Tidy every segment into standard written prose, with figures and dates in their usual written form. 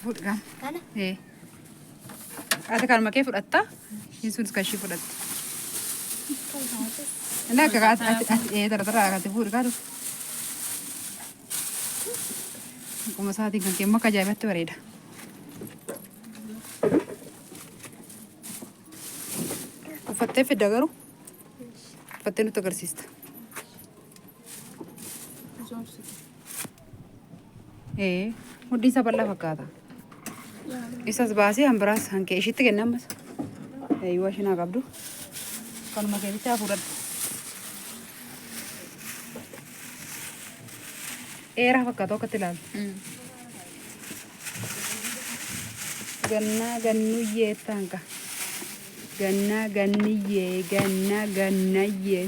Fudham. Ati kan makai fudhatta? Yesus kashi fudhatta. Nda ka ati tara ati fudhatu. Kuma saati kan kemma ka jaibatti bareeda. Uffattee fidda garuu uffattee nutti agarsiista. Mudhii isa bal'aa fakkaata. Isas baasee hambiraas hankee ishiitti kenna ammas. Yoo ishinaa qabdu kanuma keessatti fudhadhu. Dheeraa fakkaatu akkatti ilaalu. Gannaa gannuyyee taanka. Gannaa ganniyyee gannaa gannayyee.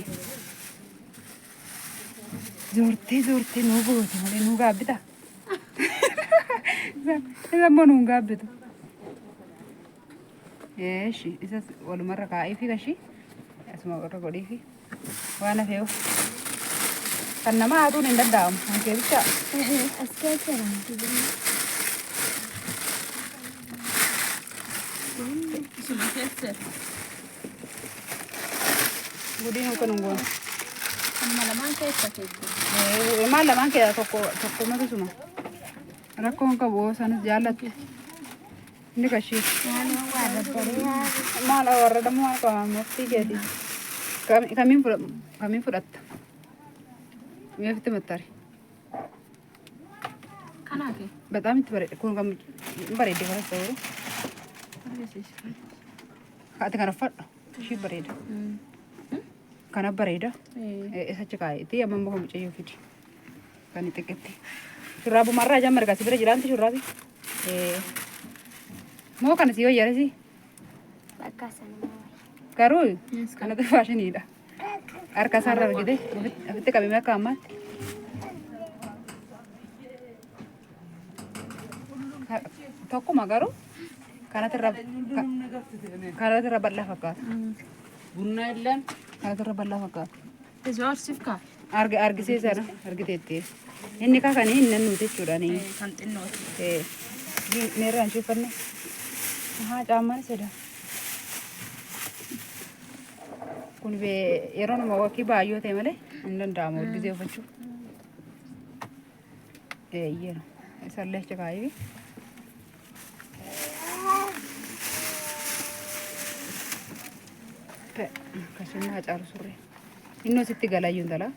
Zoortee nuu goote malee nuu gaabbita. Isa immoo nuu gaabbitu. Eeshi isas walumarra kaa'ee fi kashi asuma irra godhee fi waan hafee kan nama haatuun hin danda'amu. Hankee bicha. As keessa Budin kan ungguan. Malaman keessa Maal lamaan keessa tokko mata suma. Rakkoon qabu sanas jaallatti. Inni kashii. Maal warra dammoo maal qabamu muftii keeti. Kamiin fudhatta? Mi'aafite mattari. Kanaake. Bataam itti bareeda. Kun kam bareedde kana ta'u. Ati kana uffadhu. Ishii bareeda. Kana bareeda. Isa cikaayiti amma muka mucayyoo fidi. Kan xiqqetti. Shurraabu marraa ijaan margaa si bira jiraanti shurraabi. Moo kana si wayyaarisi? Bakka sana. Garuu kanatu faashiniidha. Harka isaarra argite ofitti qabamee akka ammaatti. Tokkuma garuu kanatti irra bal'aa fakkaata. Bunna illee kanatti irra bal'aa fakkaata. Ijoolsiif kaa. Argisiisana argiteetti. Inni kakanii inni nuti jechuudha. Kan xinnooti. Meerraan shifanne. Caammaan seda. Kun yeroo nama wakkii baay'oo ta'e malee hin danda'amu gisee uffachuu. Yeena isallee achi kaayee. Kasuma hacaalu surree. Inni sitti galaayyuun dala.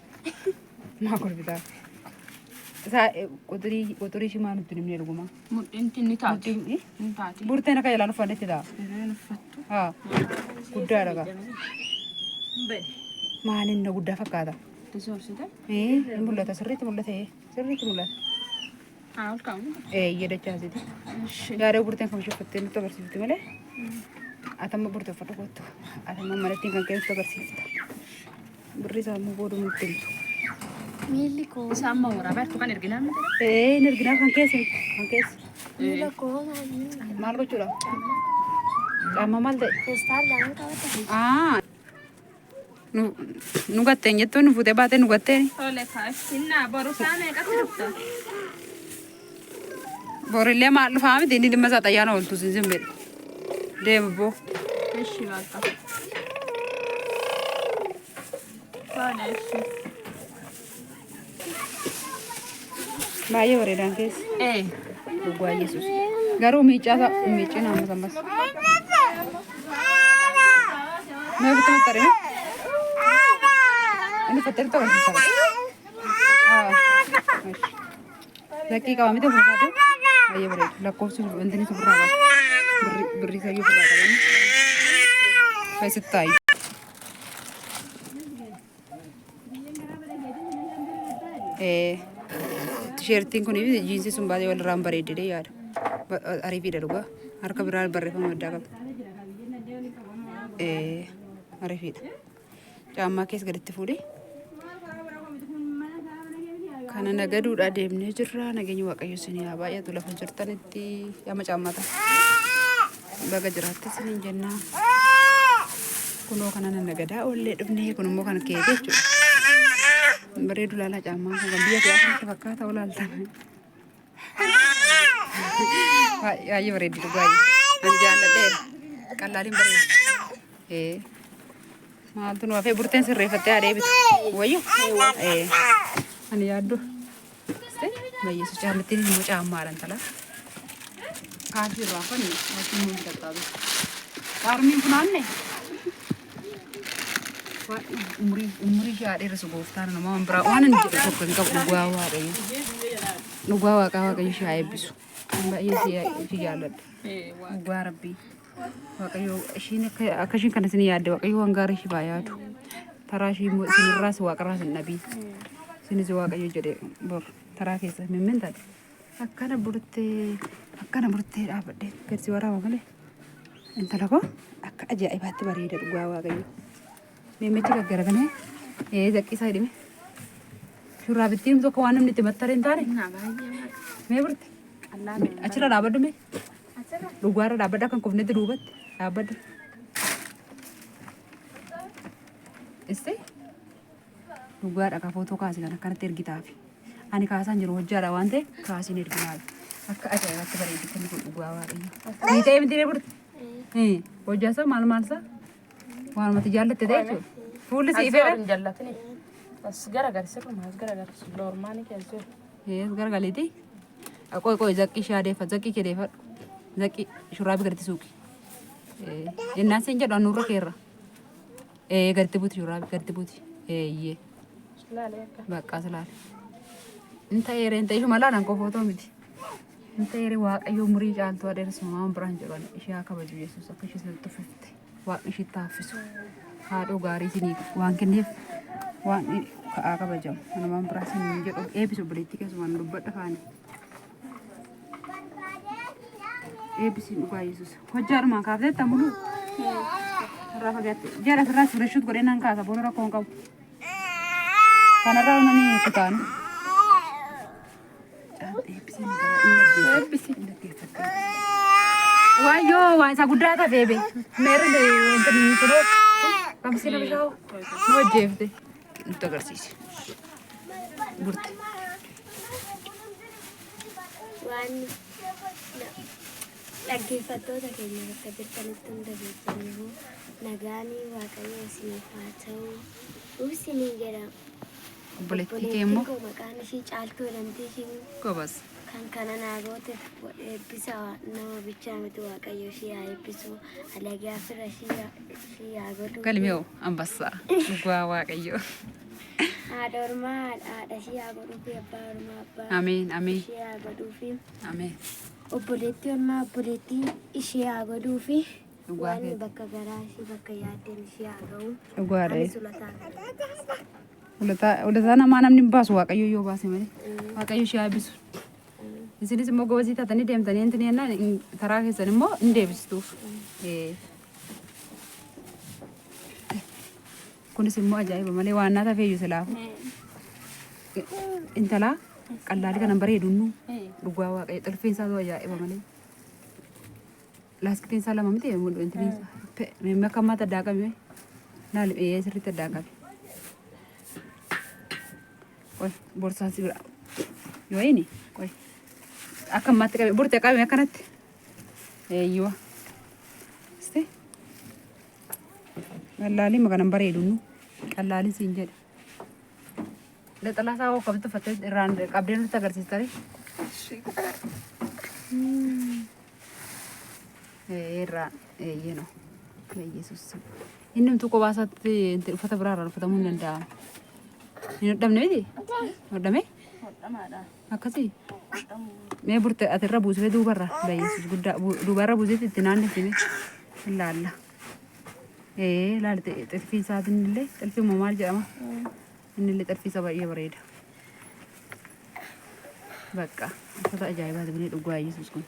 Maa kolbitaa. Isaa qoxirii shimaa nutti nimni erguma. Mudhiinti ni taati. Ni taati. Burteen akka jalaan uffannetti ta'a. Uffattu. Haa guddaadha kaa. Maaliin na guddaa fakkaata? Ijoolsite. Ni mul'ata sirriitti mul'ata. Sirriitti mul'ata. Haa ol kaa'u. Yeedachaa asiti. Yaaduu burteen kam ishee uffattee nutti agarsiifti malee. Atamma burtee uffatu kottu. Atamma malattiin kan keessatti agarsiifta. Birri isaa immoo booduu nutti himtu. Miilli koo. Isaan maa waraabaa jirtu kan erginaa miti? Ni erginaa kan keessa. Miila koo maal gochuudha? Caamma maal ta'e? Feestaan lama qabata. Nu gatteen jettuun nu fuutee baatee nu gatteen. Tole kaasinnaa boru isaa meeqatti dhufta? Borillee maal dhufaa miti inni dhimma isaa xayyaana ooltu sin bedhe. Deema boo. Eshi bakka. Tole eshi. Baay'ee bareedaan keessa. Dhugaa Yesuus. Garuu miicii naannoo sammas. Mee ofitti maxxaree? Inni uffattee agarsiisa. Lakkii qaba miti ofirraa ta'u. Baay'ee bareeda. Lakkoofsi wanti inni ofirraa qaba. Birri isaa ofirraa qaban. Keessatti taayi. Tisheertiin kunii fi jiinsi sun baay'ee walirraan bareedee yaada. Ariifiidha dhugaa. Harka biraan barreeffama addaa qaba. Ariifiidha. Caammaa keessa gaditti fuudhee. Kana nagaduudhaa deemnee jirra. Nageenya waaqayyo isinii haa baay'atu lafa jirtanitti yaama caammata. Baga jiraatte isiniin jennaa. Kunoo kana nagadaa oollee dhufnee kun immoo kan keete jechuudha. Bareedu laalaa caammaan kun biyya keessatti fakkaata olaaltan. Baay'ee bareeddi dhugaayyu. Ani jaalladheera. Qal'aaliin bareeddi. Maaltu nu hafee burteen sirreeffattee adeebitu. Wayyo. Ani yaaddu. Bayyeessu jaallattiin immoo caammaadhaan tala. Kaasii irraa fanni asiin nuti qaqqabe. Qaarmiin kun aanne. Umurii ishee dheeressu gooftaan nama biraa waan inni jedhu tokko hin qabu dhugaa waaqayyo. Dhugaa waaqayyo ishee haa eebbisu. Baay'ee ishee jaalladha. Dhugaa rabbii. Waaqayyo ishiin akka ishiin kana isin yaadde waaqayyo waan gaarii ishee baa yaadu. Taraa ishee immoo isinirraas waaqarraas hin dhabii. Isinis waaqayyo jedhe bor taraa keessa mimmin taate. Akkana burtee dhaabadhee gadsi waraaba malee. Intala koo akka ajaa'ibaatti bareeda dhugaa waaqayyo. Meemichi gaggaraganee zaqqii isaa hidhime. Shurraabittiin tokko waan namni itti mattare hin taane. Mee burte? Achirra dhaabadhu mee? Dhugaarra dhaabadha kan kofnetti duubatti dhaabadha. Istee? Dhugaadha ka footoo kaase kan akkanatti ergitaafi. Ani kaasaan jiru hojjaadha waan ta'e kaasiin erginaafi. Akka ajaa'ibaatti bareeddi kan kun dhugaa waaqayyo. Ni ta'e miti burte? Hojjaasaa maal? Waan mati jaallatte ta'e jechuudha. Fuulli si ifeera. Hin jaallatini. As garagarse kun as garagarse normaani keessa. Garagaleeti. Qoy zaqqii shaadeeffa zaqqii kedeeffadhu. Zaqqii shurraabii gaditti suuqi. Jennaan siin jedhu annuurra keerra. Gaditti buuti shurraabii gaditti buuti. Iyyee. Baqqaa silaale. Inta eere inta ishuma laalaan qofootoo miti. Inta eere waaqayyo umurii caaltuu adeersuma waan biraan jedhan ishee haa kabaju Yesuus akka ishee sitti uffifte. Waan ishee taaffisu. Haadhoo gaarii isinii waan kenneef waan ka'aa kabajamu. Namaan biraa isin jedhu eebbisu obboleettii keessumaan dubbadha faani. Eebbisiin dhugaa Yesuus. Hojjaadhumaan kaaftee tamulu. Irraa fagaatte. Jala asirraa sirreessuut godhee nan kaasa booda rakkoo hin qabu. Kanarraa namni kutaanu. Eebbisiin dhaggeeffatte. Wayyoo waan isa guddaa ta'e be. Meerri wanti inni turoo. Kamsiina bishaa'u. Nu hojjeefte. Nutti agarsiise. Burte. Waan dhaggeeffattoota keenya bakka jirtanitti hunda beekanii nagaanii waaqayyo isiniif haa ta'u isiniin jedhama. Obboleettii kee immoo maqaan ishii caaltuu jedhamti ishiin gobas. kan kana naagooteef eebbisa nama bichaa miti waaqayyo ishii haa eebbisu alagaa fira ishii haa godhu. Galmee ambassaa dhugaa waaqayyo. Haadha ormaa haadha ishii haa godhuu fi abbaa ormaa abbaa ishii haa godhuu fi obboleettii ormaa obboleettii ishii haa godhuu fi waan bakka garaa ishii bakka yaaddeen ishii haa ga'u. Dhugaadha. Ulataa namaa namni hin baasu waaqayyo yoo baase malee waaqayyo ishee haa eebbisu. Isinis immoo gobasii taatanii deemtanii inti jennaan taraa keessan immoo hin deebistuuf. Kunis immoo ajaa'iba malee waan naa tafeeyyu silaafu. Intalaa qallaalii kanan bareedunnu dhugaa waaqayyo xilfiin isaatu ajaa'iba malee. Laaskitiin isaa lama miti intini meemmee akka ammaatti addaa qabi laali sirriitti addaa qabi. Qoy borsaan si bira yoo inni qoy akka ammaatti qabi burtee qabi akkanatti eeyyuwa. Iste qallaalii makanan bareedunnu qallaaliin siin jedhe. Lexalaa isaa hoo qabdi uffattee irraan qabdee nutti agarsiistari. Irraan eeyyeno Yesuus. Inni mtu kophaa isaatti uffata biraarraan uffatamuu hin danda'amu. Hin hodhamne miti? Hodhame? Hodhamaadha. Akkasii? Mee burte atirra buusifee duubarra Yesuus guddaa duubarra buusifee itti naannessime ilaalla. Ilaali xilfii isaatiin illee xilfii immoo maal jedhama? Inni illee xilfii isaa baay'ee bareeda. Bakka uffata ajaa'ibaati bilee dhugaa Yesuus kun.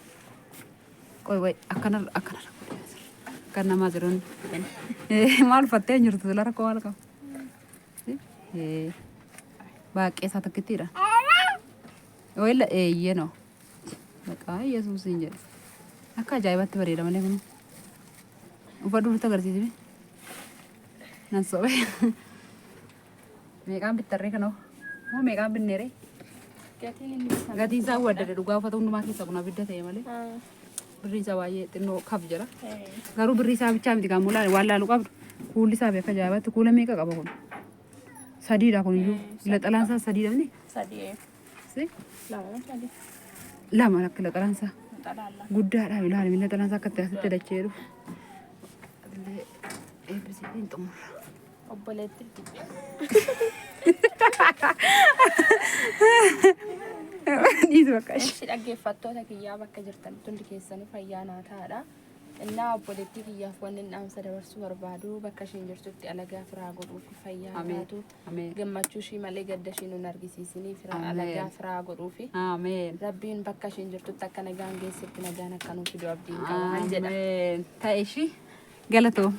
Qoy akkana namaa jiran maal uffattee hin jirtu sila rakkoo maal qabu? Baaqee isaa takkittiidha. Wayila eeyyenoo. Bakka Yesuus hin jedhu. Akka ajaa'ibaatti bareeda malee kun. Uffadhu nutti agarsiisime. Nan sobe. Meeqaan bittarree kanoo? Moo meeqaan binneeree? Gatiin isaa waddade dhugaa uffata hundumaa keessa kun abidda ta'e malee. Birri isaa baay'ee xinnoo kaf jira. Garuu birri isaa bichaa miti kan mul'atu waan laalu qabdu. Kuulli isaa beeka jaabatti kuula meeqa qaba kun? Sadiidha kun iyyuu. Laxalaan isaa sadiidha miti? Sadii. Si? Lama sadii. Lama akka laxalaan isaa. Xalaala. Guddaadha ilaali laxalaan isaa akka asitti dachee jiru. Eebbisee hin xumurra. Obboleetti. Dhiisu bakka ishee. Ishi dhaggeeffattoota kiyyaa bakka jirtan hundi keessanii fayyaa naa ta'aadha. Innaa obboleettii kiyyaaf wanni dhaamsa dabarsuu barbaadu bakka isheen jirtutti alagaa firaa godhuuf fayyaa taatu. Gammachuu ishii malee gadda ishii nun argisiisanii alagaa firaa godhuufi. Rabbiin bakka isheen jirtutti akka nagaan geessetti nagaan akka nuuf fiduu abdiin qaba. Ta'e ishii galatoo.